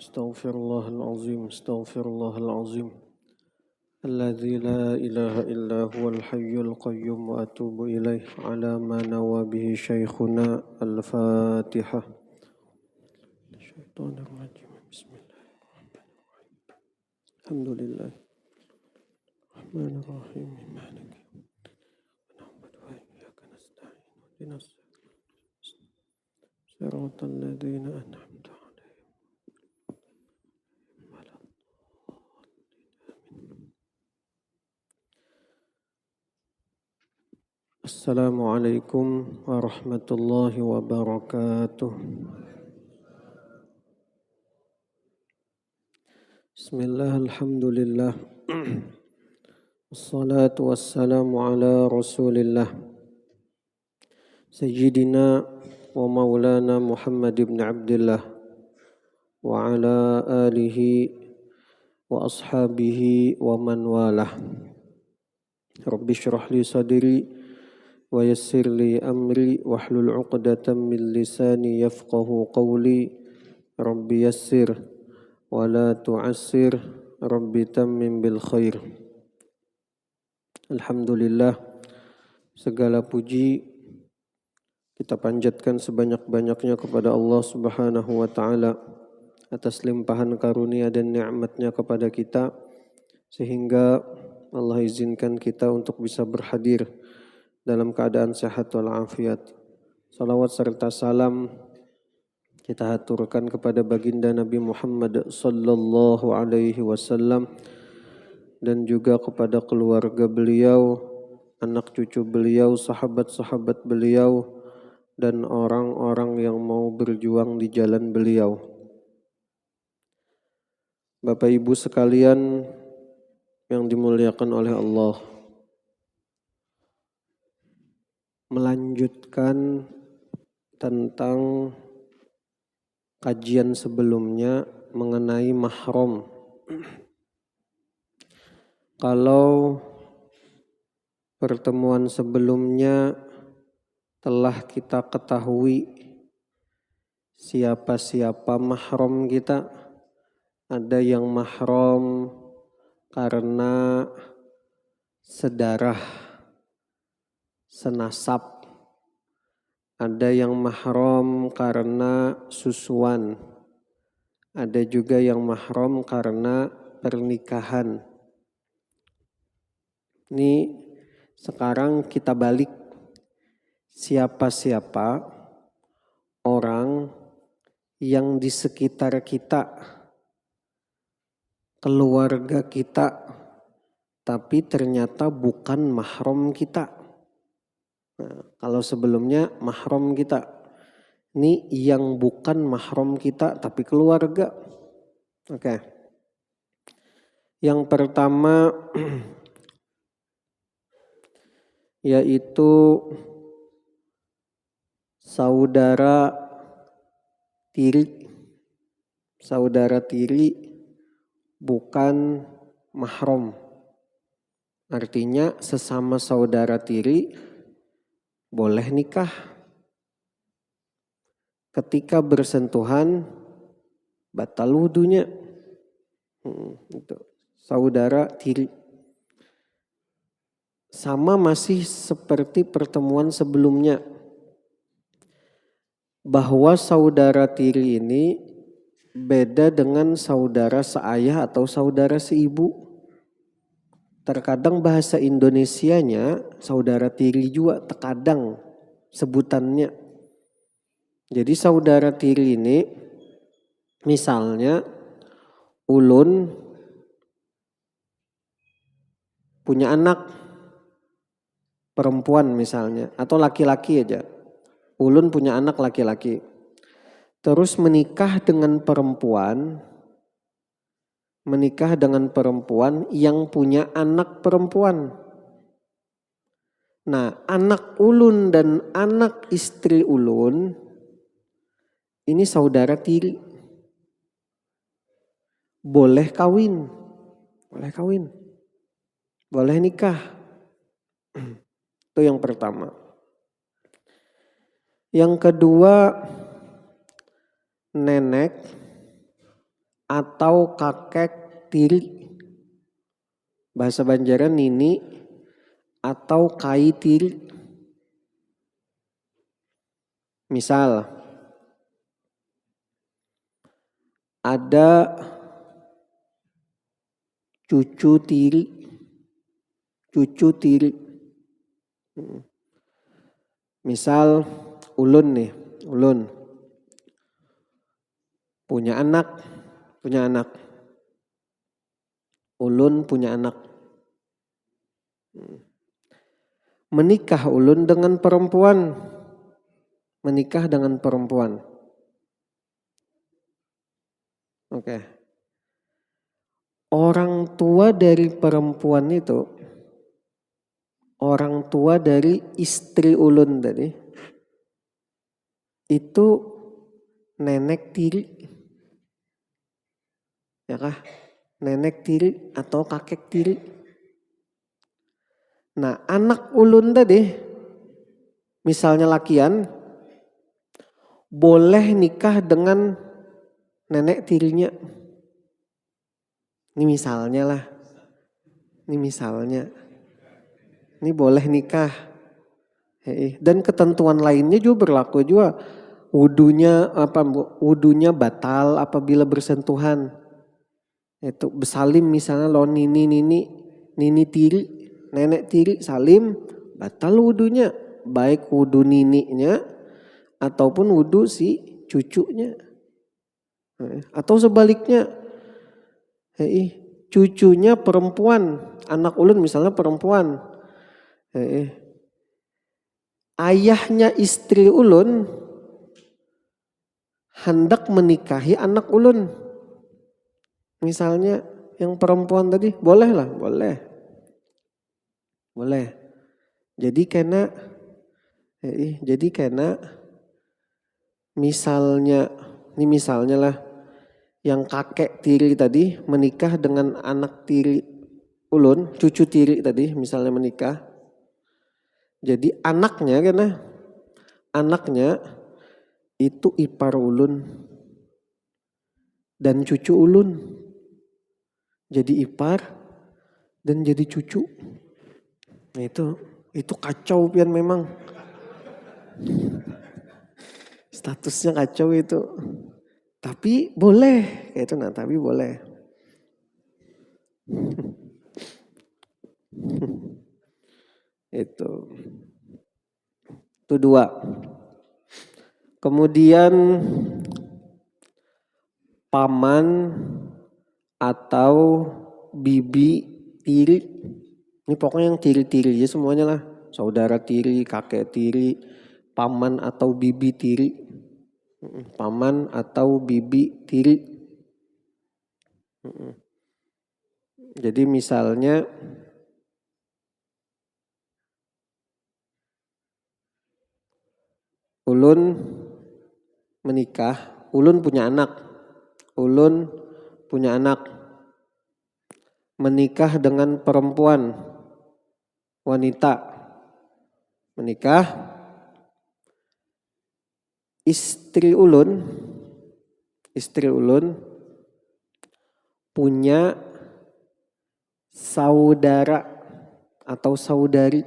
Astaghfirullahalazim. Alladzi la ilaha illa huwal hayyul qayyum wa atubu ilaih ala ma nawa bihi syekhuna al-Fatihah. Syaitanir rajim. Bismillahirrahmanirrahim. Alhamdulillah. Rahmanirrahim. Maliki na'budu wa iyyaka nasta'in. Ihdinas siratal ladzina an'amta 'alaihim. Assalamualaikum warahmatullahi wabarakatuh. Bismillah, alhamdulillah. Wassalatu wassalamu ala rasulillah Sayyidina wa maulana Muhammad ibn Abdullah wa ala alihi wa ashabihi wa man walah. Rabbi syrah li sadri wa yassir li amri wahlul 'uqdatam min lisani yafqahu qawli. Rabbi yassir wa la tu'assir, Rabbi tammim bil khair. Alhamdulillah, segala puji kita panjatkan sebanyak-banyaknya kepada Allah Subhanahu wa ta'ala atas limpahan karunia dan nikmatnya kepada kita, sehingga Allah izinkan kita untuk bisa berhadir dalam keadaan sehat walafiat. Salawat serta salam kita haturkan kepada baginda Nabi Muhammad sallallahu alaihi wasallam dan juga kepada keluarga beliau, anak cucu beliau, sahabat-sahabat beliau, dan orang-orang yang mau berjuang di jalan beliau. Bapak Ibu sekalian yang dimuliakan oleh Allah, melanjutkan tentang kajian sebelumnya mengenai mahram. Kalau pertemuan sebelumnya telah kita ketahui siapa-siapa mahram kita, ada yang mahram karena sedarah, senasab, ada yang mahram karena susuan, ada juga yang mahram karena pernikahan. Ini sekarang kita balik, siapa-siapa orang yang di sekitar kita, keluarga kita, tapi ternyata bukan mahram kita. Nah, kalau sebelumnya mahram kita, ini yang bukan mahram kita tapi keluarga. Oke. Yang pertama yaitu saudara tiri. Saudara tiri bukan mahram. Artinya sesama saudara tiri boleh nikah. Ketika bersentuhan batal wudunya. Itu saudara tiri. Sama masih seperti pertemuan sebelumnya, bahwa saudara tiri ini beda dengan saudara seayah atau saudara seibu. Terkadang bahasa Indonesianya saudara tiri juga, terkadang sebutannya. Jadi saudara tiri ini misalnya ulun punya anak perempuan misalnya, atau laki-laki aja. Ulun punya anak laki-laki. Terus menikah dengan perempuan yang punya anak perempuan. Nah, anak ulun dan anak istri ulun ini saudara tiri. Boleh kawin. Boleh nikah. Itu yang pertama. Yang kedua, nenek atau kakek tiri. Bahasa Banjaran nini atau kai tiri. Misal ada cucu tiri. Cucu tiri. Misal ulun nih, ulun punya anak. Ulun punya anak. Menikah ulun dengan perempuan. Oke. Orang tua dari perempuan itu, orang tua dari istri ulun tadi, itu nenek tiri. Ya kah? Nenek tiri atau kakek tiri. Nah, anak ulun tadi, misalnya lakian, boleh nikah dengan nenek tirinya. Ini misalnya lah. Ini boleh nikah. Dan ketentuan lainnya juga berlaku juga. Wudunya batal apabila bersentuhan. Itu besalim misalnya lo nini tiri, nenek tiri salim, batal wudunya. Baik wudu nininya ataupun wudu si cucunya. Atau sebaliknya, cucunya perempuan, anak ulun misalnya perempuan. Ayahnya istri ulun hendak menikahi anak ulun. Misalnya yang perempuan tadi, boleh lah, boleh. Jadi karena misalnya lah, yang kakek tiri tadi menikah dengan anak tiri ulun, cucu tiri tadi misalnya menikah. Jadi anaknya itu ipar ulun dan cucu ulun. Jadi ipar dan jadi cucu. Nah itu kacau pian memang. Statusnya kacau itu. Tapi boleh, kayak itu tapi boleh. Itu 2. Kemudian paman atau bibi tiri. Ini pokoknya yang tiri-tiri ya semuanya lah. Saudara tiri, kakek tiri, paman atau bibi tiri. Paman atau bibi tiri. Jadi misalnya ulun menikah, ulun punya anak. Menikah dengan perempuan, wanita. Menikah. Istri ulun punya saudara atau saudari.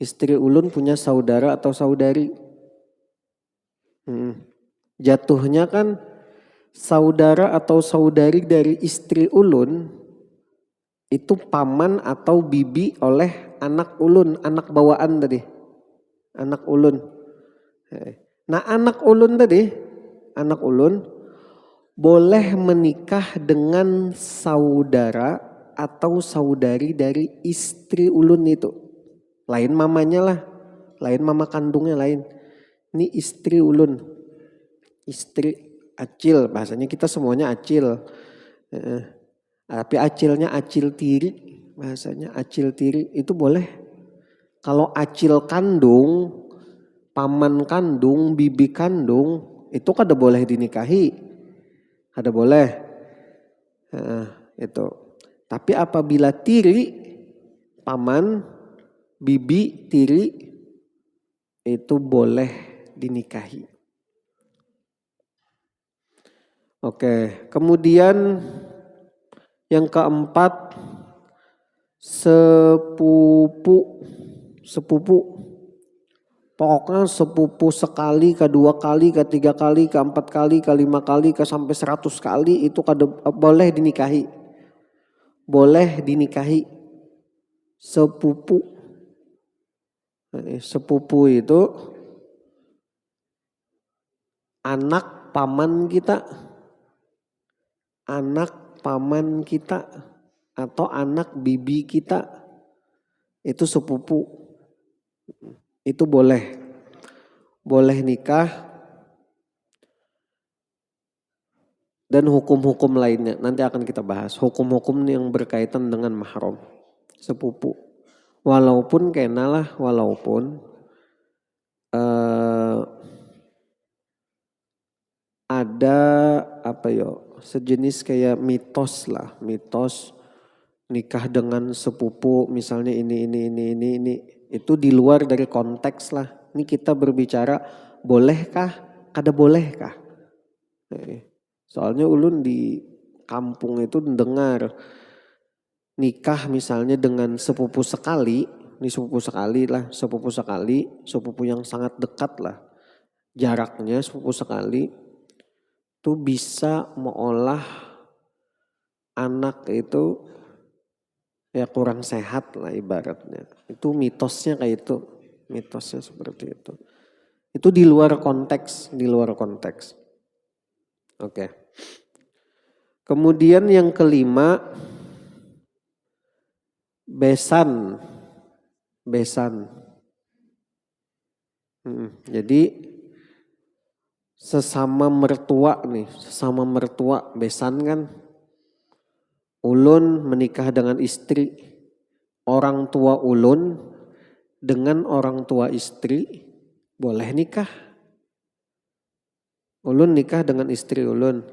Istri ulun punya saudara atau saudari. Jatuhnya kan saudara atau saudari dari istri ulun itu paman atau bibi oleh anak ulun, anak bawaan tadi. Anak ulun. Nah, anak ulun boleh menikah dengan saudara atau saudari dari istri ulun itu. Lain mamanya lah, lain mama kandungnya lain. Ini istri ulun. Istri acil, bahasanya kita semuanya acil. Tapi acilnya acil tiri, bahasanya acil tiri itu boleh. Kalau acil kandung, paman kandung, bibi kandung, itu kada boleh dinikahi. Kada boleh. Itu. Tapi apabila tiri, paman, bibi, tiri, itu boleh dinikahi. Oke, kemudian yang keempat, sepupu. Pokoknya sepupu sekali, kedua kali, ketiga kali, keempat kali, kelima kali, ke sampai 100 kali itu boleh dinikahi. Boleh dinikahi sepupu. Sepupu itu anak paman kita, atau anak bibi kita, itu sepupu. Itu boleh nikah, dan hukum-hukum lainnya nanti akan kita bahas. Hukum-hukum yang berkaitan dengan mahram, sepupu. Walaupun ada sejenis kayak mitos nikah dengan sepupu, misalnya ini itu di luar dari konteks lah. Ini kita berbicara bolehkah, kada bolehkah. Soalnya ulun di kampung itu dengar nikah misalnya dengan sepupu sekali, sepupu yang sangat dekat lah. Jaraknya sepupu sekali itu bisa mengolah anak itu ya kurang sehat lah ibaratnya. Itu mitosnya kayak itu. Mitosnya seperti itu. Itu di luar konteks. Oke. Kemudian yang kelima, besan. Jadi sesama mertua besan kan. Ulun menikah dengan istri, orang tua ulun dengan orang tua istri boleh nikah. Ulun nikah dengan istri ulun.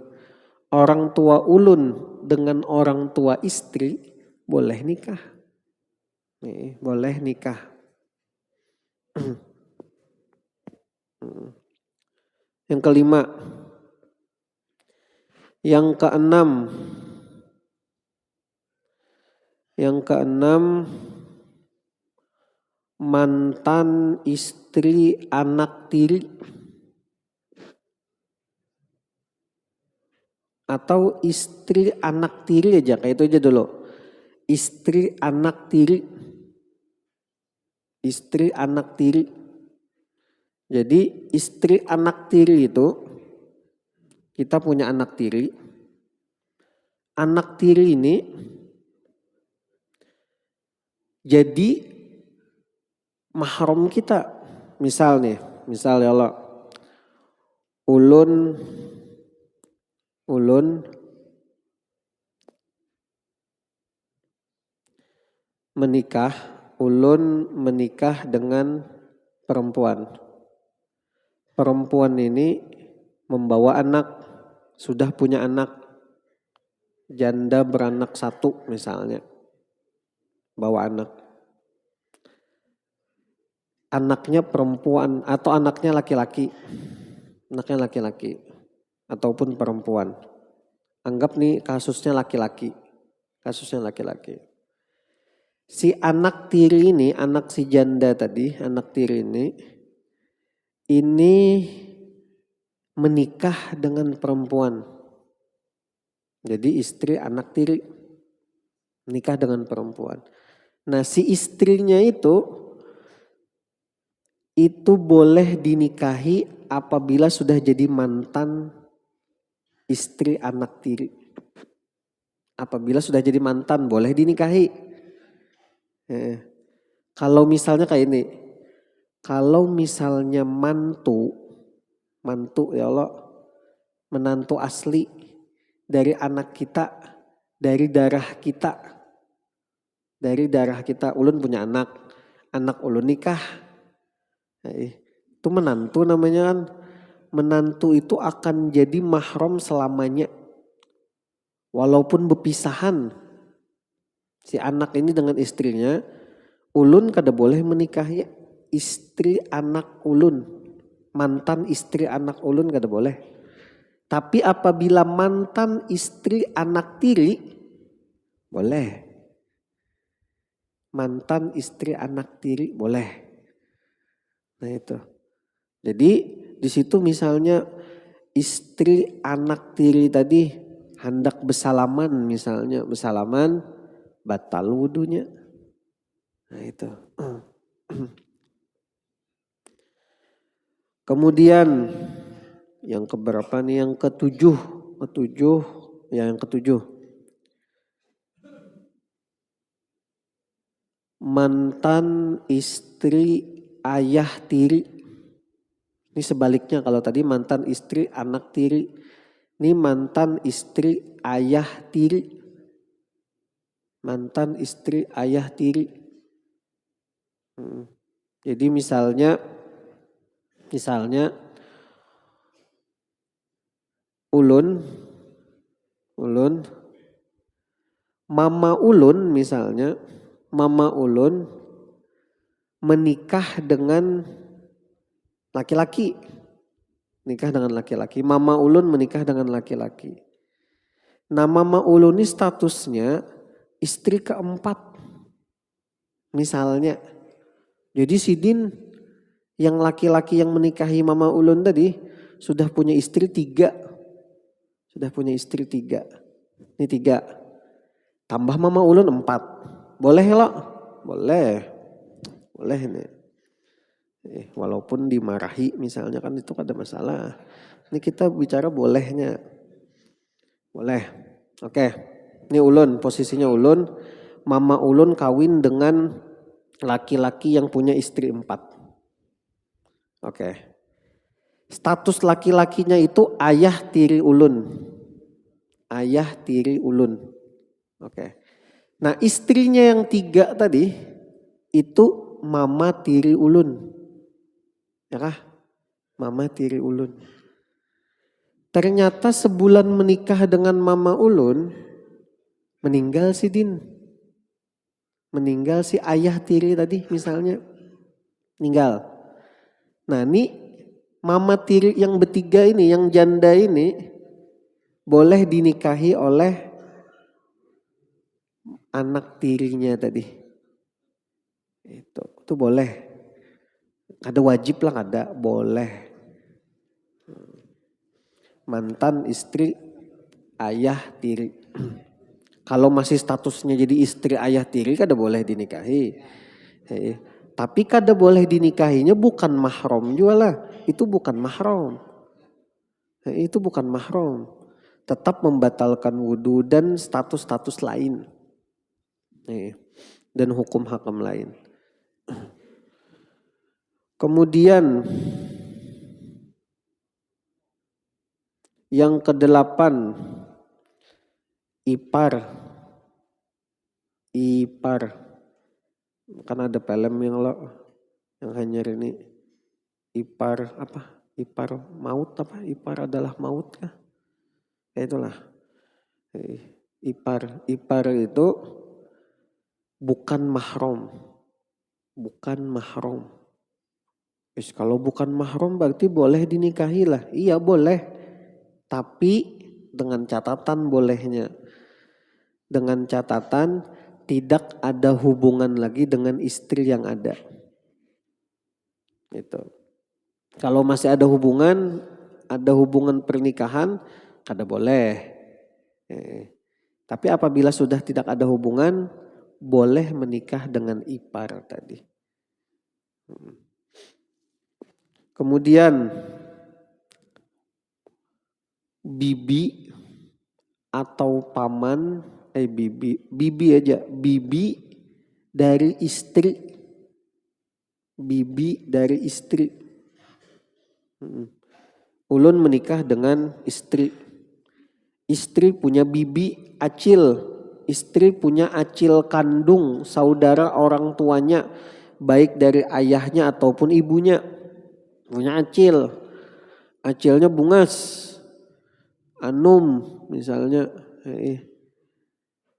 Orang tua ulun dengan orang tua istri boleh nikah. Boleh nikah. Yang kelima. Yang keenam, mantan istri anak tiri. Atau istri anak tiri aja, kayak itu aja dulu. Istri anak tiri. Jadi istri anak tiri itu, kita punya anak tiri. Anak tiri ini jadi mahram kita. Misal ya Allah, ulun menikah dengan perempuan. Perempuan ini membawa anak, sudah punya anak, janda beranak 1 misalnya, bawa anak. Anaknya perempuan atau anaknya laki-laki ataupun perempuan. Anggap nih kasusnya laki-laki. Si anak tiri ini, anak si janda tadi, anak tiri ini menikah dengan perempuan. Jadi istri anak tiri menikah dengan perempuan. Nah, si istrinya itu boleh dinikahi apabila sudah jadi mantan istri anak tiri. Apabila sudah jadi mantan boleh dinikahi. Kalau misalnya kayak ini, kalau misalnya mantu ya Allah, menantu asli dari anak kita, dari darah kita, ulun punya anak ulun nikah. Itu menantu namanya kan. Menantu itu akan jadi mahram selamanya. Walaupun berpisahan si anak ini dengan istrinya, ulun kada boleh menikahi istri anak ulun. Mantan istri anak ulun kada boleh. Tapi apabila mantan istri anak tiri, boleh. Mantan istri anak tiri boleh. Nah itu. Jadi di situ misalnya istri anak tiri tadi hendak bersalaman misalnya. Bersalaman batal wudunya. Nah itu. Kemudian yang keberapa nih? Yang ketujuh. Yang ketujuh. Mantan istri ayah tiri. Ini sebaliknya, kalau tadi mantan istri anak tiri. Ini mantan istri ayah tiri. Mantan istri ayah tiri. Jadi misalnya ulun, mama ulun misalnya, mama ulun menikah dengan laki-laki. Nikah dengan laki-laki. Mama ulun menikah dengan laki-laki. Nah mama ulun ini statusnya istri keempat. Misalnya. Jadi Sidin yang laki-laki yang menikahi mama ulun tadi sudah punya istri 3. Sudah punya istri 3. Ini 3. Tambah mama ulun 4. Boleh lo? Boleh. Boleh nih. Walaupun dimarahi misalnya kan itu ada masalah. Ini kita bicara bolehnya. Boleh. Oke. Ini ulun, posisinya ulun. Mama ulun kawin dengan laki-laki yang punya istri 4. Oke. Status laki-lakinya itu ayah tiri ulun. Ayah tiri ulun. Oke. Nah istrinya yang 3 tadi itu mama tiri ulun. Ya kah? Mama tiri ulun. Ternyata sebulan menikah dengan mama ulun, meninggal si Din. Meninggal si ayah tiri tadi misalnya. Meninggal. Nah ini mama tiri yang bertiga ini, yang janda ini, boleh dinikahi oleh anak tirinya tadi. Itu boleh. Ada wajib lah, ada boleh. Mantan istri ayah tiri. Kalau masih statusnya jadi istri ayah tiri kada boleh dinikahi. Tapi kada boleh dinikahinya bukan mahram juga lah. Itu bukan mahram. Itu bukan mahram. Tetap membatalkan wudu dan status-status lain. Dan hukum hakam lain. Kemudian yang ke-8 ipar. Kan ada film yang hanya ini ipar apa? Ipar maut apa? Ipar adalah maut kah? Itulah. Ipar itu bukan mahram. Bukan mahram. Kalau bukan mahram berarti boleh dinikahi lah. Iya boleh. Tapi dengan catatan bolehnya. Dengan catatan tidak ada hubungan lagi dengan istri yang ada. Gitu. Kalau masih ada hubungan pernikahan, kada boleh. Tapi apabila sudah tidak ada hubungan, boleh menikah dengan ipar tadi. Kemudian bibi atau paman, bibi aja, bibi dari istri. Bibi dari istri. Ulun menikah dengan istri. Istri punya bibi acil. Istri punya acil kandung, saudara orang tuanya, baik dari ayahnya ataupun ibunya. Punya acil. Acilnya bungas. Anum misalnya.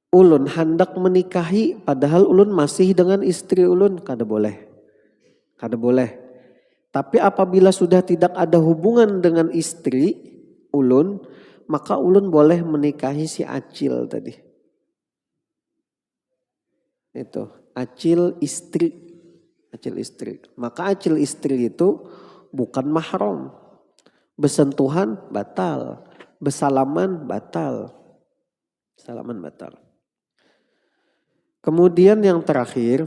Ulun hendak menikahi padahal ulun masih dengan istri ulun, kada boleh. Kada boleh. Tapi apabila sudah tidak ada hubungan dengan istri, ulun, maka ulun boleh menikahi si acil tadi. Itu, acil istri. Acil istri. Maka acil istri itu bukan mahram. Bersentuhan batal. Bersalaman batal. Salaman batal. Kemudian yang terakhir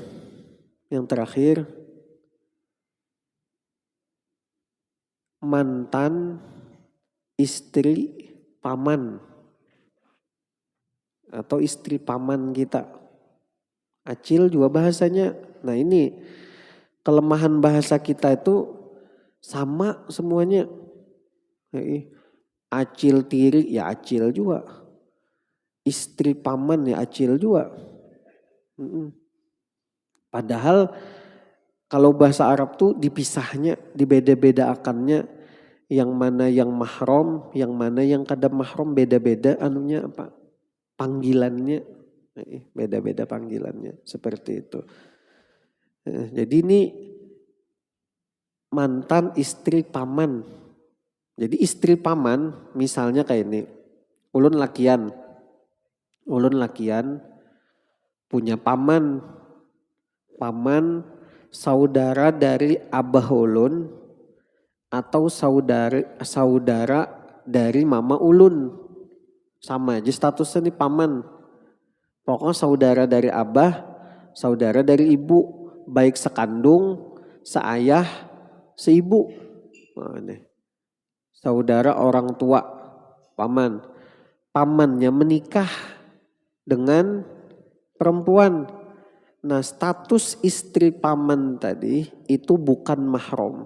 mantan istri paman atau istri paman kita. Acil juga bahasanya. Nah ini kelemahan bahasa kita itu sama semuanya. Acil tiri ya acil juga. Istri paman ya acil juga. Padahal kalau bahasa Arab tuh dipisahnya, dibeda-beda-akannya. Yang mana yang mahram, yang mana yang kada mahram, beda-beda anunya apa? Panggilannya. Beda-beda panggilannya. Seperti itu. Jadi ini mantan istri paman. Jadi istri paman misalnya kayak ini. Ulun lakian punya paman saudara dari abah ulun atau saudara dari mama ulun. Sama aja statusnya nih paman. Pokoknya saudara dari abah, saudara dari ibu, baik sekandung, seayah, seibu. Nah, saudara orang tua, paman. Pamannya menikah dengan perempuan. Nah, status istri paman tadi itu bukan mahram.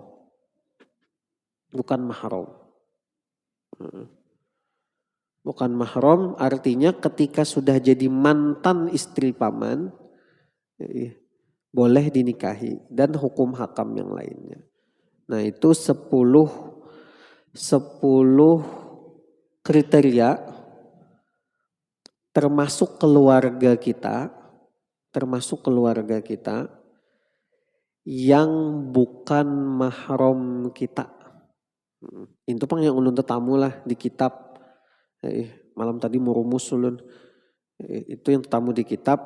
Bukan mahram. Bukan mahram artinya ketika sudah jadi mantan istri paman boleh dinikahi dan hukum hakam yang lainnya. Nah, itu 10 kriteria termasuk keluarga kita yang bukan mahram kita. Itu pang yang ulun tetamu lah di kitab. Malam tadi merumus ulun. Itu yang tetamu di kitab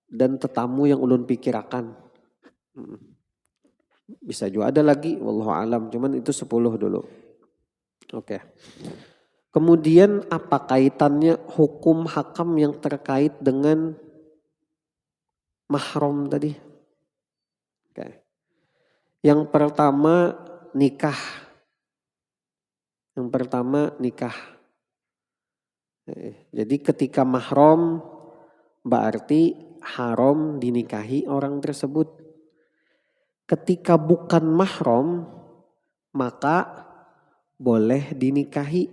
dan tetamu yang ulun pikirakan. Bisa juga ada lagi, wallahu alam. Cuman itu 10 dulu. Oke. Kemudian apa kaitannya hukum hakam yang terkait dengan mahram tadi? Oke. Yang pertama nikah. Jadi ketika mahram berarti haram dinikahi orang tersebut. Ketika bukan mahram maka boleh dinikahi.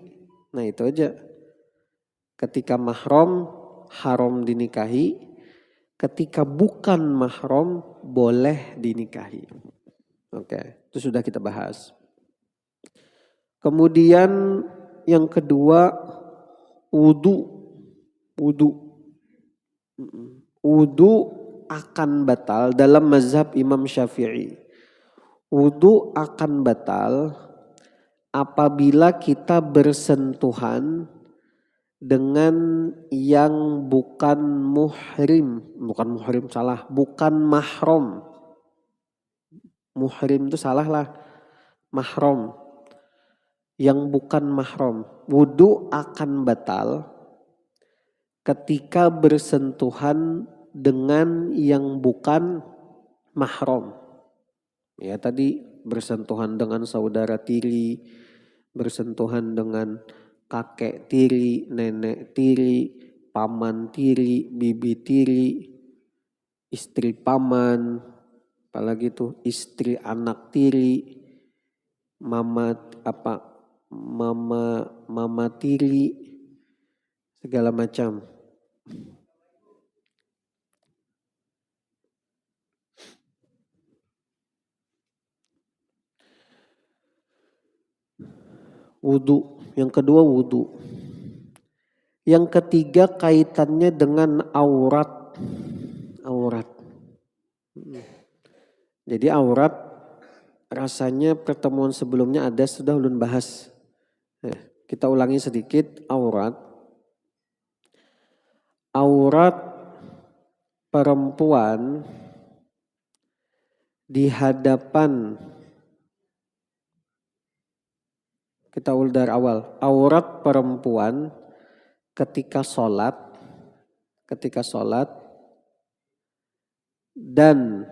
Nah itu aja. Ketika mahram haram dinikahi. Ketika bukan mahram boleh dinikahi. Oke, itu sudah kita bahas. Kemudian yang kedua wudu. Wudu akan batal dalam mazhab Imam Syafi'i. Wudu akan batal apabila kita bersentuhan dengan yang bukan mahram. Muhrim itu salah lah. Mahram. Yang bukan mahram. Wudu akan batal ketika bersentuhan dengan yang bukan mahram. Ya tadi bersentuhan dengan saudara tiri, bersentuhan dengan kakek tiri, nenek tiri, paman tiri, bibi tiri, istri paman, apalagi tuh istri anak tiri, mama tiri, segala macam. Wudu, yang kedua wudu. Yang ketiga kaitannya dengan aurat. Jadi aurat rasanya pertemuan sebelumnya sudah ulun bahas. Kita ulangi sedikit aurat. Aurat perempuan di hadapan, kita ulang dari awal. Aurat perempuan ketika sholat dan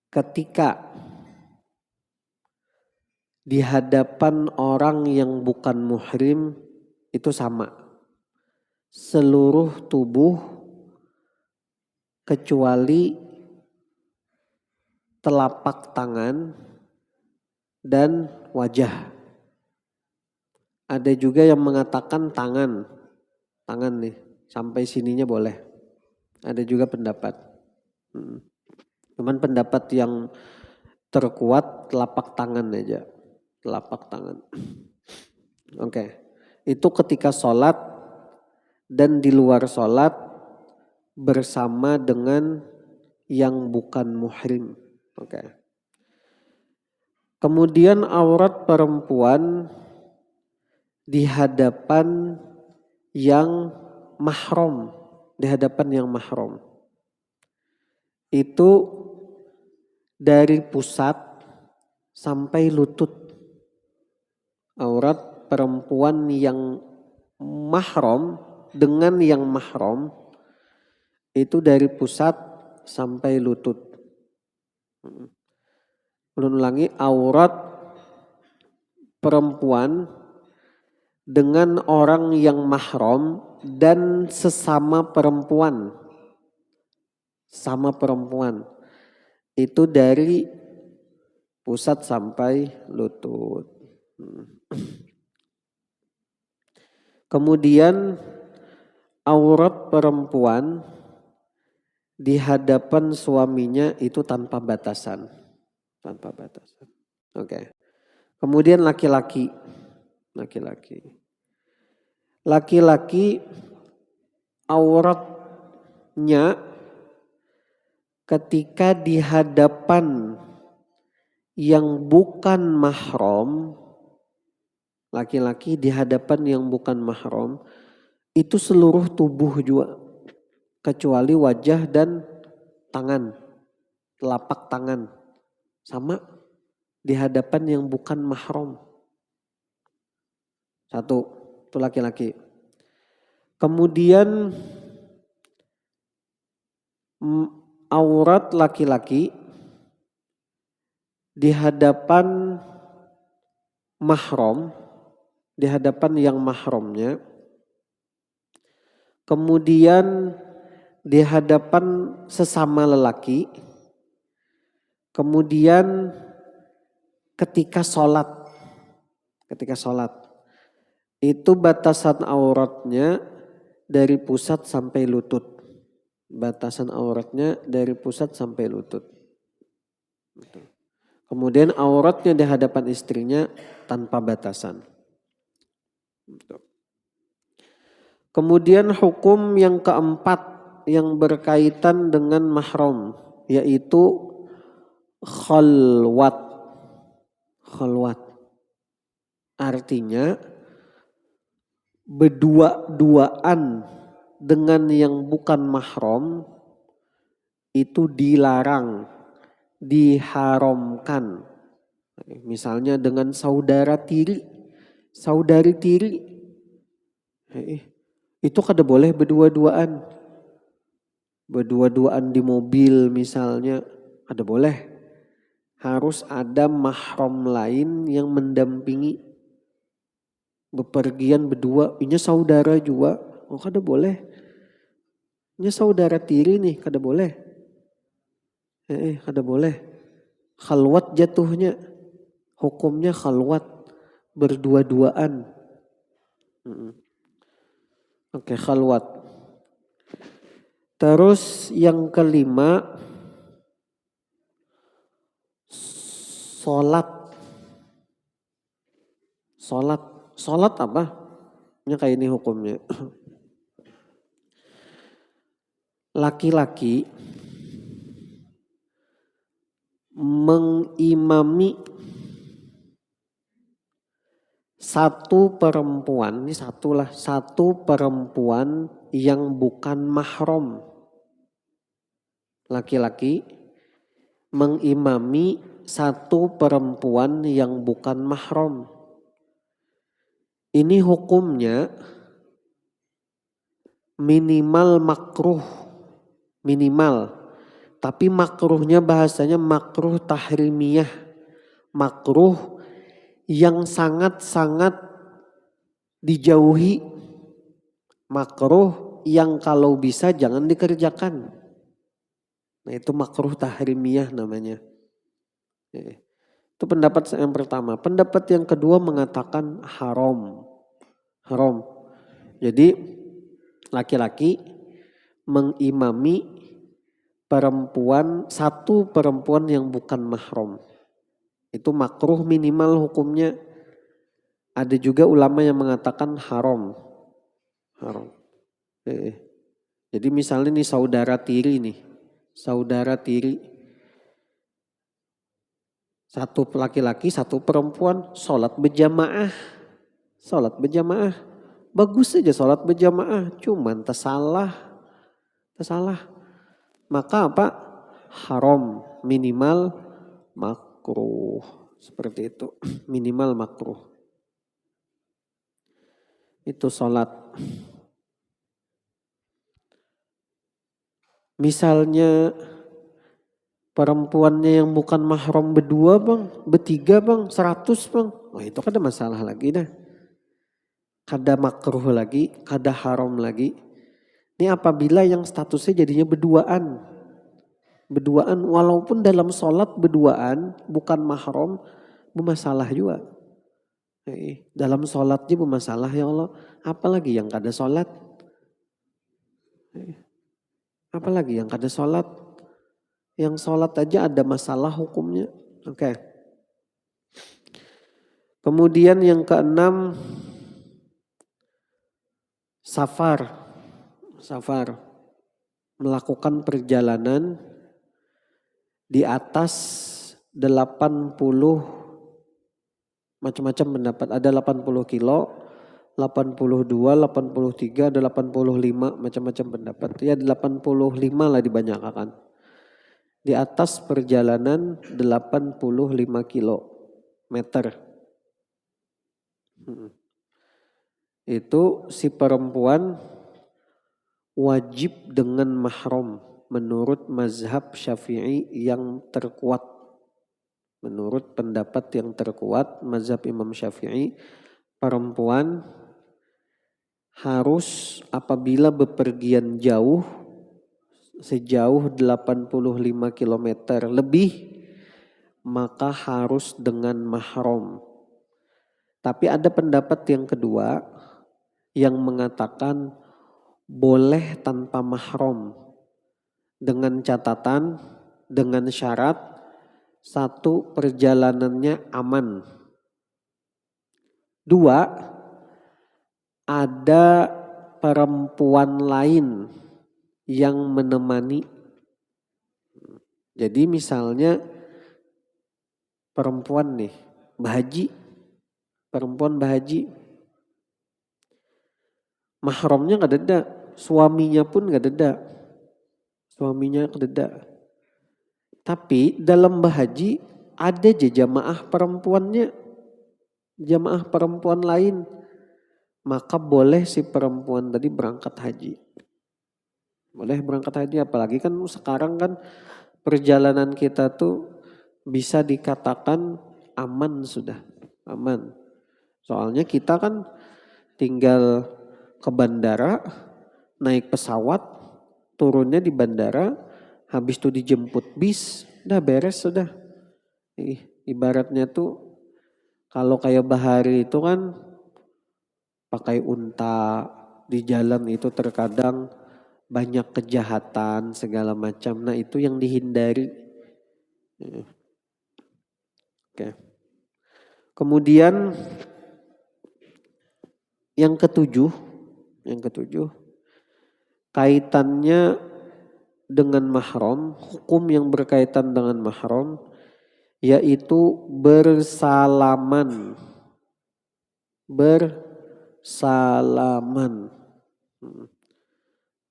ketika di hadapan orang yang bukan muhrim itu sama. Seluruh tubuh kecuali telapak tangan dan wajah. Ada juga yang mengatakan tangan nih sampai sininya boleh. Ada juga pendapat. Cuman pendapat yang terkuat telapak tangan aja. Telapak tangan. Oke. Itu ketika sholat dan di luar sholat bersama dengan yang bukan muhrim. Oke. Kemudian aurat perempuan di hadapan yang mahram. Di hadapan yang mahram. Itu dari pusat sampai lutut. Aurat perempuan yang mahram dengan yang mahram itu dari pusat sampai lutut. Ulangi, aurat perempuan dengan orang yang mahram dan sesama perempuan. Sama perempuan. Itu dari pusat sampai lutut. Kemudian aurat perempuan di hadapan suaminya itu tanpa batasan. Tanpa batasan. Oke. Kemudian laki-laki. Laki-laki auratnya ketika di hadapan yang bukan mahram, laki-laki di hadapan yang bukan mahram itu seluruh tubuh juga kecuali wajah dan tangan, telapak tangan sama di hadapan yang bukan mahram. Satu, itu laki-laki. Kemudian aurat laki-laki di hadapan mahram, di hadapan yang mahramnya. Kemudian di hadapan sesama lelaki. Kemudian ketika sholat. Itu batasan auratnya dari pusat sampai lutut. Batasan auratnya dari pusat sampai lutut. Kemudian auratnya di hadapan istrinya tanpa batasan. Kemudian hukum yang keempat yang berkaitan dengan mahram yaitu khalwat. Artinya berdua-duaan dengan yang bukan mahram itu dilarang, diharamkan. Misalnya dengan saudari tiri. Itu kada boleh berdua-duaan. Berdua-duaan di mobil misalnya kada boleh. Harus ada mahram lain yang mendampingi. Bepergian berdua, ini saudara juga, oh kada boleh. Ini saudara tiri nih, kada boleh. Kada boleh. Khalwat jatuhnya, hukumnya khalwat, berdua-duaan. Oke, khalwat. Terus yang kelima, Sholat apa? Ini kayak ini hukumnya. Laki-laki mengimami satu perempuan, ini satu perempuan yang bukan mahram. Laki-laki mengimami satu perempuan yang bukan mahram. Ini hukumnya minimal makruh. Minimal. Tapi makruhnya bahasanya makruh tahrimiyah. Makruh yang sangat-sangat dijauhi. Makruh yang kalau bisa jangan dikerjakan. Nah itu makruh tahrimiyah namanya. Itu pendapat yang pertama. Pendapat yang kedua mengatakan haram. Haram. Jadi laki-laki mengimami satu perempuan yang bukan mahram. Itu makruh minimal hukumnya. Ada juga ulama yang mengatakan haram. Haram. Jadi misalnya nih saudara tiri nih. Saudara tiri. Satu laki-laki, satu perempuan. Sholat berjamaah. Sholat berjamaah. Bagus saja sholat berjamaah. Cuman tersalah. Maka apa? Haram. Minimal makruh. Seperti itu. Minimal makruh. Itu sholat. Misalnya perempuannya yang bukan mahram berdua bang, bertiga bang, 100 bang. Wah itu kan ada masalah lagi dah. Kada makruh lagi, kada haram lagi. Ini apabila yang statusnya jadinya berduaan. Berduaan walaupun dalam sholat berduaan bukan mahram bermasalah juga. Dalam sholatnya bermasalah ya Allah. Apalagi yang kada sholat. Apalagi yang kada sholat. Yang sholat aja ada masalah hukumnya. Oke. Kemudian yang keenam. Safar. Melakukan perjalanan di atas 80 macam-macam pendapat. Ada 80 kilo, 82, 83, ada 85 macam-macam pendapat. Ya 85 lah dibanyakan. Di atas perjalanan 85 kilometer. Itu si perempuan wajib dengan mahram menurut mazhab Syafi'i yang terkuat. Menurut pendapat yang terkuat mazhab Imam Syafi'i, perempuan harus apabila bepergian jauh sejauh 85 km lebih maka harus dengan mahram. Tapi ada pendapat yang kedua yang mengatakan boleh tanpa mahram dengan catatan, dengan syarat satu perjalanannya aman. Dua, ada perempuan lain yang menemani. Jadi misalnya perempuan nih, perempuan bahaji. Mahramnya gak ada, suaminya pun gak ada. Suaminya gak ada. Tapi dalam bahaji ada aja jamaah perempuannya. Jamaah perempuan lain. Maka boleh si perempuan tadi berangkat haji. Boleh berangkat haji, apalagi kan sekarang kan perjalanan kita tuh bisa dikatakan aman sudah. Aman. Soalnya kita kan tinggal ke bandara, naik pesawat, turunnya di bandara, habis itu dijemput bis, udah beres sudah. Ibaratnya tuh kalau kayak bahari itu kan pakai unta di jalan itu terkadang banyak kejahatan segala macam. Nah itu yang dihindari. Oke. Kemudian yang ketujuh kaitannya dengan mahram, hukum yang berkaitan dengan mahram yaitu bersalaman. bersalaman.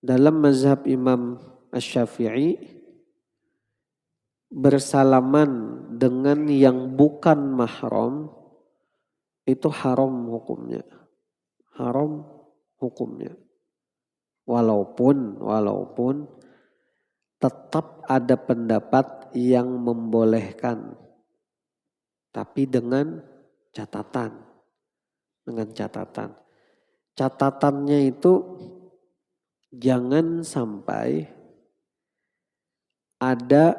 Dalam mazhab Imam Asy-Syafi'i, bersalaman dengan yang bukan mahram itu haram hukumnya. Haram hukumnya. Walaupun tetap ada pendapat yang membolehkan. Tapi dengan catatan. Catatannya itu jangan sampai ada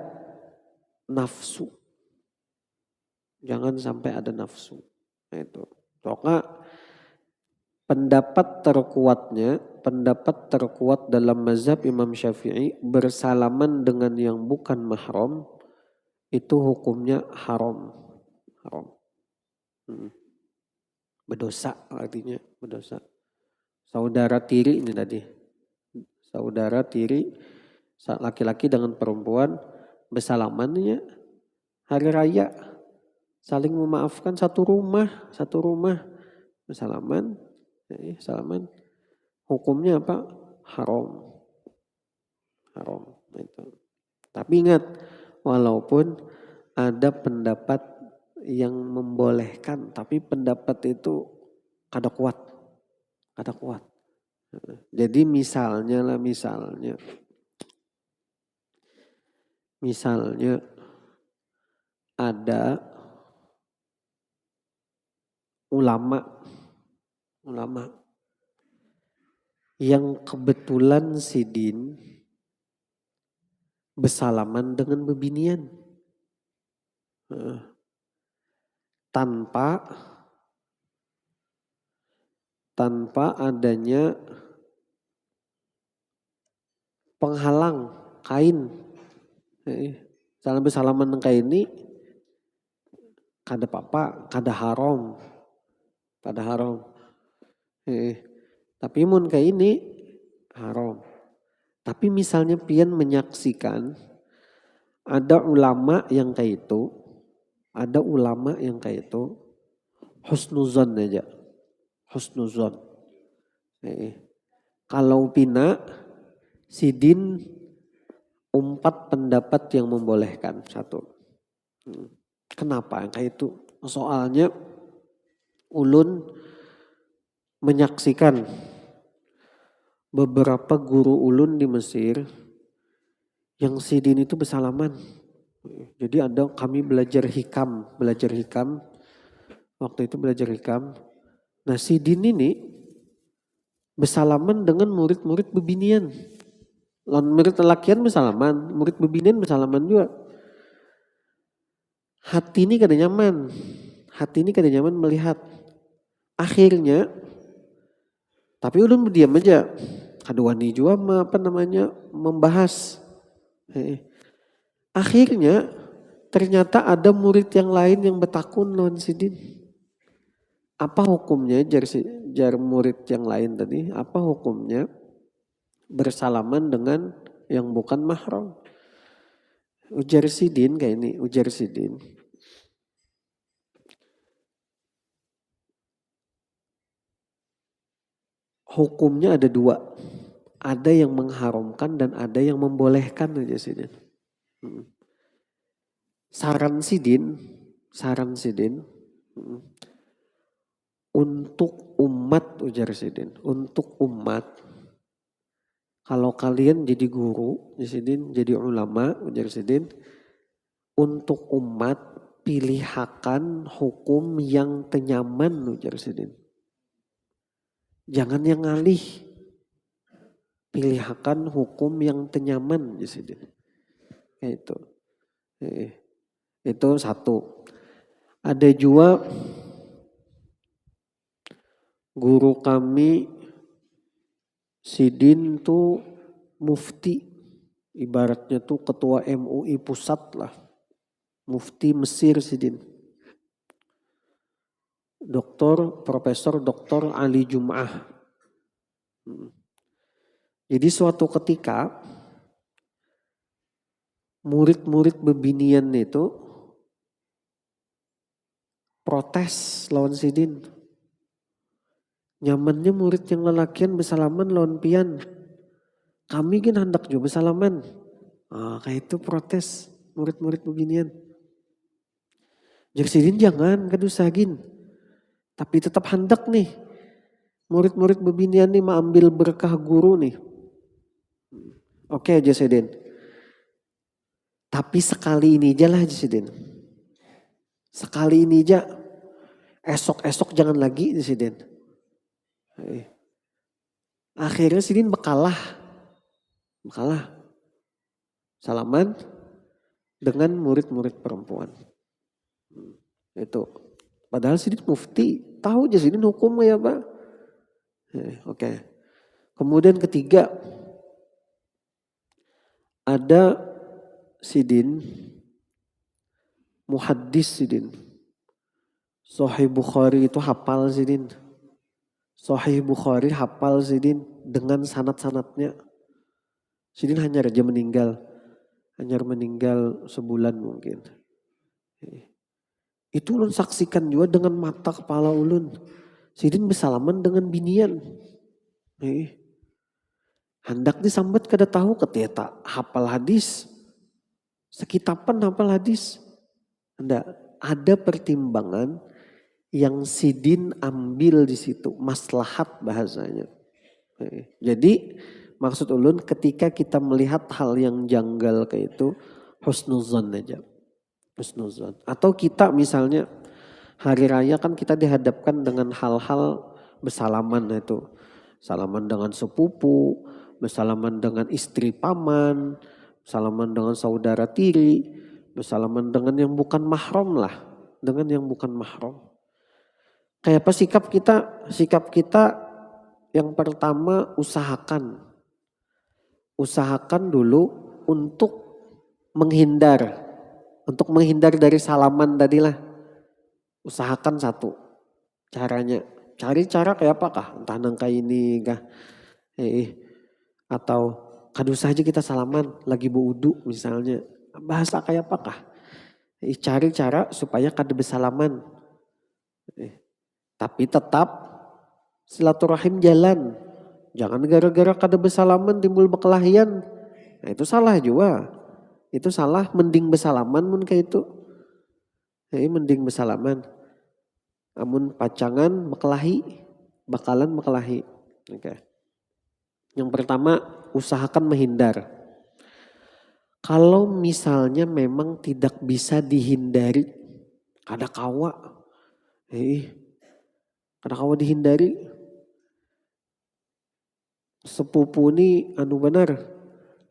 nafsu. Jangan sampai ada nafsu. Nah itu. Soalnya pendapat terkuat dalam mazhab Imam Syafi'i bersalaman dengan yang bukan mahram itu hukumnya haram. Berdosa artinya berdosa. Saudara tiri ini tadi. Saudara tiri laki-laki dengan perempuan bersalamannya hari raya. Saling memaafkan satu rumah bersalaman. Salaman. Hukumnya apa? Haram. Itu. Tapi ingat, walaupun ada pendapat yang membolehkan, tapi pendapat itu kada kuat. Jadi misalnya ada ulama yang kebetulan sidin bersalaman dengan bebinian tanpa adanya penghalang kain. Salam bersalaman dengan kain ini kada apa-apa, kada haram. Tapi mun kayak ini haram. Tapi misalnya pian menyaksikan ada ulama yang kayak itu, husnuzon aja. Kalau pina sidin 4 pendapat yang membolehkan satu. Kenapa yang kayak itu? Soalnya ulun menyaksikan beberapa guru ulun di Mesir yang sidin itu bersalaman. Jadi kami belajar hikam. Waktu itu belajar hikam. Nah sidin ini bersalaman dengan murid-murid bebinian. Murid lelakian bersalaman, murid bebinian bersalaman juga. Hati ini kada nyaman melihat. Akhirnya, tapi ulun berdiam aja. Kada wani juga membahas. Akhirnya ternyata ada murid yang lain yang bertakun lawan sidin. Apa hukumnya jar murid yang lain tadi? Apa hukumnya bersalaman dengan yang bukan mahram? Ujar sidin kayak ini. Hukumnya ada 2. Ada yang mengharamkan dan ada yang membolehkan aja sidin. Saran sidin untuk umat, ujar sidin, untuk umat, kalau kalian jadi guru, sidin, jadi ulama, ujar sidin, untuk umat pilihakan hukum yang tenyaman, ujar sidin. Jangan yang ngalih, pilihakan hukum yang tenyaman, ujar sidin. Itu satu. Ada juga guru kami sidin tuh mufti, ibaratnya tuh ketua MUI pusat lah, mufti Mesir sidin, Profesor Dr. Ali Jum'ah. Jadi suatu ketika murid-murid bebinian itu protes lawan sidin. Nyamannya murid yang lelakian bersalaman lawan pian. Kami kan hendak juga bersalaman. Kayak itu protes murid-murid beginian. Jersidin jangan kadusagin. Tapi tetap hendak nih. Murid-murid beginian nih mengambil berkah guru nih. Oke Jersidin. Tapi sekali ini aja lah Jersidin. Sekali ini aja. Esok-esok jangan lagi Jersidin. Akhirnya Sidin bekalah. Salaman dengan murid-murid perempuan. Itu. Padahal Sidin mufti. Tahu aja Sidin hukum ya Pak. Oke. Kemudian ketiga. Ada Sidin. Muhaddis Sidin. Sahih Bukhari itu hafal Sidin. Sahih Bukhari hafal Sidin dengan sanad-sanadnya. Sidin hanya aja meninggal. Hanya meninggal sebulan mungkin. Itu ulun saksikan juga dengan mata kepala ulun. Sidin bersalaman dengan binian. Hendak disambat kada tahu ketika hafal hadis. Sekitapan hafal hadis. Hendak ada pertimbangan yang Sidin ambil di situ, maslahat bahasanya. Jadi maksud ulun ketika kita melihat hal yang janggal kayak itu, husnuzon aja. Husnuzon. Atau kita misalnya hari raya kan kita dihadapkan dengan hal-hal bersalaman itu. Salaman dengan sepupu, bersalaman dengan istri paman, bersalaman dengan saudara tiri, bersalaman dengan yang bukan mahram lah. Dengan yang bukan mahram. Kayak apa sikap kita? Sikap kita yang pertama usahakan dulu untuk menghindar. Untuk menghindar dari salaman tadilah. Usahakan satu caranya. Cari cara kayak apakah? Entah nangka ini kah? Atau kadu saja kita salaman lagi berwudu misalnya. Bahasa kayak apakah? Cari cara supaya kada bersalaman. Tapi tetap silaturahim jalan. Jangan gara-gara kada bersalaman timbul bekelahian. Nah itu salah juga. Itu salah mending bersalaman mun kayak itu. Mending bersalaman. Amun pacangan bakalan bekelahi. Oke. Yang pertama usahakan menghindar. Kalau misalnya memang tidak bisa dihindari. Kada kawa. Kada kawa dihindari. Sepupu ini benar.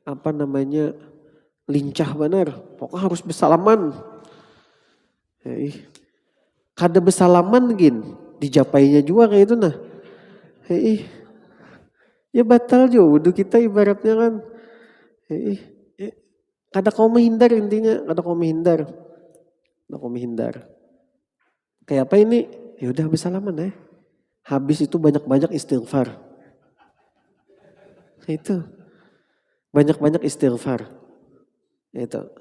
Apa namanya? Lincah benar. Pokoknya harus bersalaman. Kada bersalaman gin. Dijapainya juga kayak itu nah. Ya batal juga wudhu kita ibaratnya kan. Kada kau menghindar intinya. Kada kau menghindar. Kayak apa ini? Ya udah bersalaman ya. Habis itu banyak-banyak istighfar. Itu. Banyak-banyak istighfar. Itu.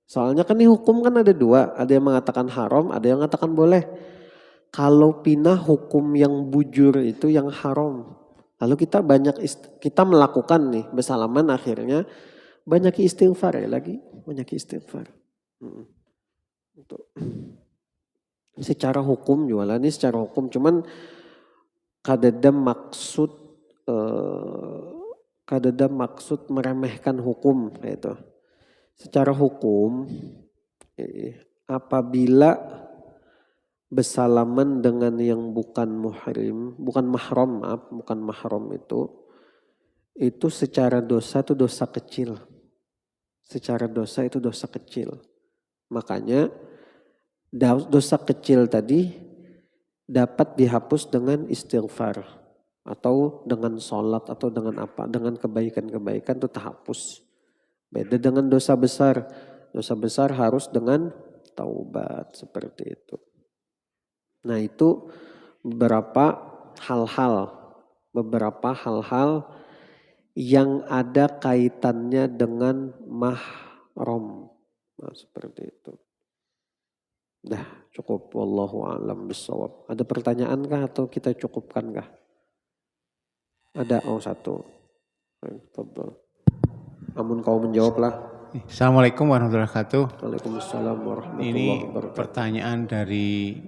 Soalnya kan ini hukum kan ada dua. Ada yang mengatakan haram, ada yang mengatakan boleh. Kalau pindah hukum yang bujur itu yang haram. Lalu kita melakukan nih bersalaman akhirnya banyak istighfar ya lagi. Banyak istighfar. Untuk secara hukum jualan ini secara hukum. Cuman kadada maksud meremehkan hukum itu. Secara hukum apabila bersalaman dengan yang bukan mahram itu secara dosa itu dosa kecil. Secara dosa itu dosa kecil. Makanya dosa kecil tadi dapat dihapus dengan istighfar atau dengan sholat atau dengan apa, dengan kebaikan-kebaikan itu terhapus. Beda dengan dosa besar. Dosa besar harus dengan taubat seperti itu. Nah itu beberapa hal-hal yang ada kaitannya dengan mahram. Nah seperti itu. Dah cukup. Wallahu a'lam bishawab. Ada pertanyaan kah atau kita cukupkan kah? Ada satu. Tafadhol. Amun kau menjawablah. Assalamualaikum warahmatullahi wabarakatuh. Waalaikumsalam warahmatullahi Ini wabarakatuh. pertanyaan dari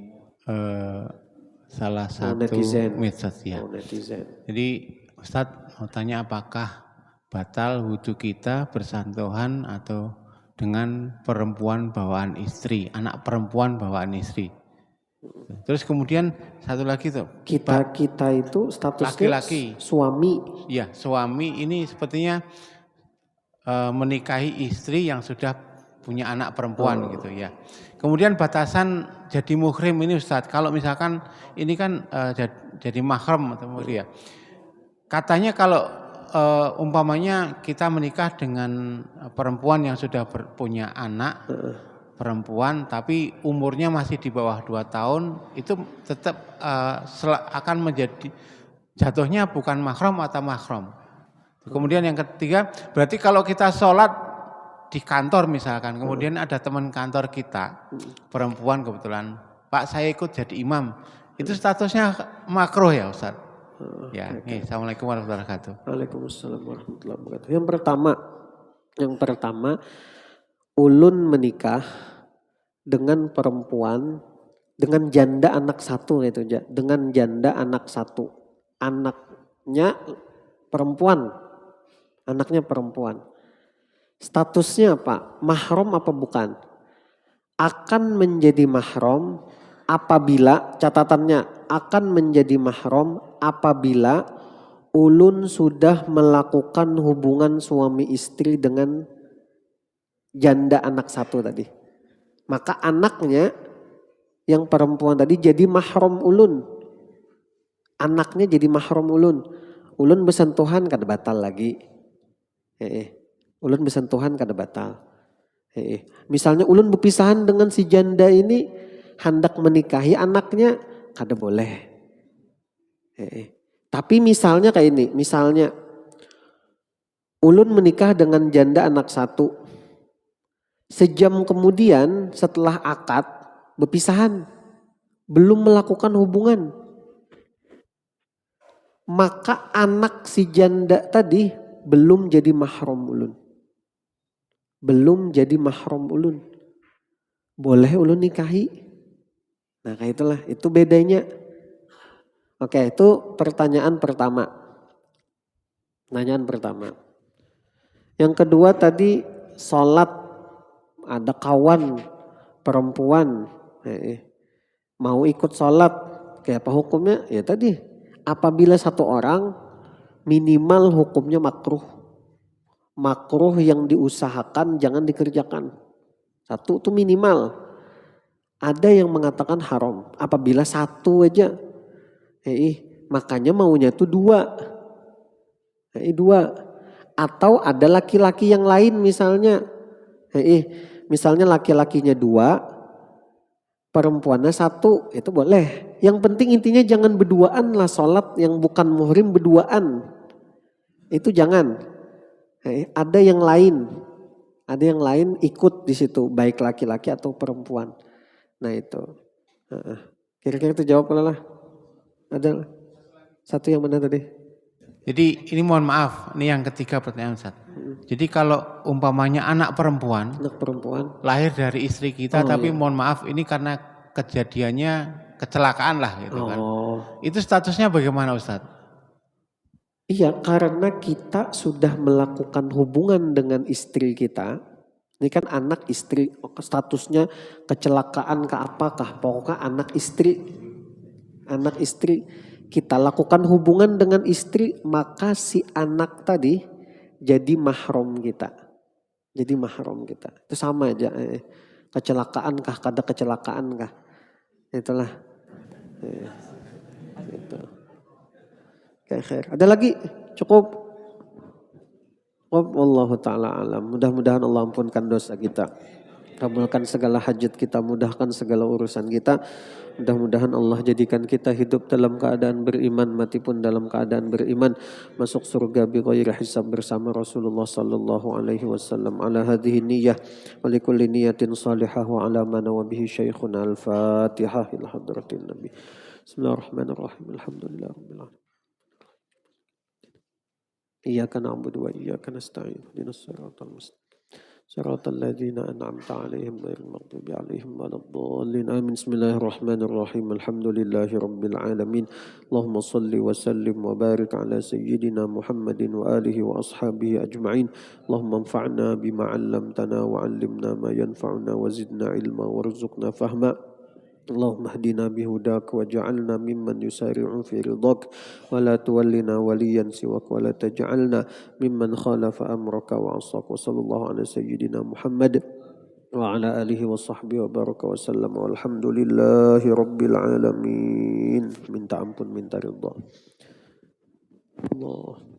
salah satu netizen. medsos ya. Netizen. Jadi Ustadz mau tanya apakah batal wudhu kita bersentuhan atau dengan perempuan bawaan istri, anak perempuan bawaan istri. Terus kemudian satu lagi tuh. Kita itu statusnya laki-laki. Suami. Ya, suami ini sepertinya menikahi istri yang sudah punya anak perempuan gitu ya. Kemudian batasan jadi muhrim ini Ustadz, kalau misalkan ini kan jadi mahram atau ya. Katanya kalau umpamanya kita menikah dengan perempuan yang sudah punya anak perempuan tapi umurnya masih di bawah 2 tahun, itu tetap akan menjadi jatuhnya bukan mahram atau mahram. Kemudian yang ketiga, berarti kalau kita sholat di kantor misalkan, kemudian ada teman kantor kita, perempuan kebetulan, Pak saya ikut jadi imam, itu statusnya makruh ya Ustaz? Ya, Assalamualaikum warahmatullahi wabarakatuh. Waalaikumsalam warahmatullahi wabarakatuh. Yang pertama, ulun menikah dengan perempuan, dengan janda anak satu gitu aja, dengan janda anak satu, anaknya perempuan. Statusnya apa? Mahram apa bukan? Akan menjadi mahram apabila, catatannya akan menjadi mahram apabila ulun sudah melakukan hubungan suami istri dengan janda anak satu tadi. Maka anaknya yang perempuan tadi jadi mahram ulun. Anaknya jadi mahram ulun. Ulun bersentuhan kada batal lagi. Ulun bersentuhan kada batal. Misalnya ulun berpisahan dengan si janda ini hendak menikahi anaknya kada boleh. Tapi misalnya kayak ini, misalnya ulun menikah dengan janda anak satu. Sejam kemudian setelah akad berpisahan, belum melakukan hubungan. Maka anak si janda tadi belum jadi mahram ulun. Boleh ulun nikahi. Nah kayak itulah, itu bedanya. Oke, itu pertanyaan pertama. Yang kedua tadi sholat, ada kawan perempuan mau ikut sholat, kayak apa hukumnya? Ya tadi, apabila satu orang minimal hukumnya makruh. Makruh yang diusahakan jangan dikerjakan. Satu itu minimal. Ada yang mengatakan haram apabila satu aja. Makanya maunya itu dua. Atau ada laki-laki yang lain misalnya. Misalnya laki-lakinya dua, perempuannya satu, itu boleh. Yang penting intinya jangan berduaan lah sholat yang bukan muhrim berduaan. Itu jangan. Ada yang lain ikut di situ, baik laki-laki atau perempuan. Nah itu. Kira-kira itu jawab lah. Ada satu yang mana tadi? Jadi ini mohon maaf, ini yang ketiga pertanyaan Ustaz. Jadi kalau umpamanya anak perempuan lahir dari istri kita, tapi mohon maaf ini karena kejadiannya kecelakaan lah gitu kan. Itu statusnya bagaimana Ustaz? Iya, karena kita sudah melakukan hubungan dengan istri kita. Ini kan anak istri, statusnya kecelakaan ke apakah, pokoknya anak istri. Kita lakukan hubungan dengan istri, maka si anak tadi jadi mahram kita. Itu sama aja. Kecelakaan kah, kada kecelakaan kah. Itulah. Itu. Khair. Ada lagi? Cukup. Wallahu ta'ala alam. Mudah-mudahan Allah ampunkan dosa kita. Kabulkan segala hajat kita, mudahkan segala urusan kita. Mudah-mudahan Allah jadikan kita hidup dalam keadaan beriman, mati pun dalam keadaan beriman, masuk surga bi ghairi hisab bersama Rasulullah sallallahu alaihi wasallam. Ala hadhihi niyyah wa likulli niyatin salihah wa ala ma nawa bihi syekhuna al-Fatihah ila hadratin Nabi. Bismillahirrahmanirrahim. Alhamdulillahirabbil alamin. إياك نعبد وإياك نستعين اهدنا الصراط المستقيم صراط الذين أنعمت عليهم غير المغضوب عليهم ولا الضالين آمين. بسم الله الرحمن الرحيم الحمد لله رب العالمين اللهم صل وسلم وبارك على سيدنا محمد وآله وأصحابه أجمعين اللهم انفعنا بما علمتنا وعلمنا ما ينفعنا وزدنا علما وارزقنا فهما اللهم اهدنا بهداك وجعلنا ممن يسارع في رضاك ولا تولنا وليا سواك ولا تجعلنا ممن خالف أمرك وعصاك وصلى الله على سيدنا محمد وعلى آله وصحبه وبارك وسلم والحمد لله رب العالمين. Minta ampun, minta ridha Allah.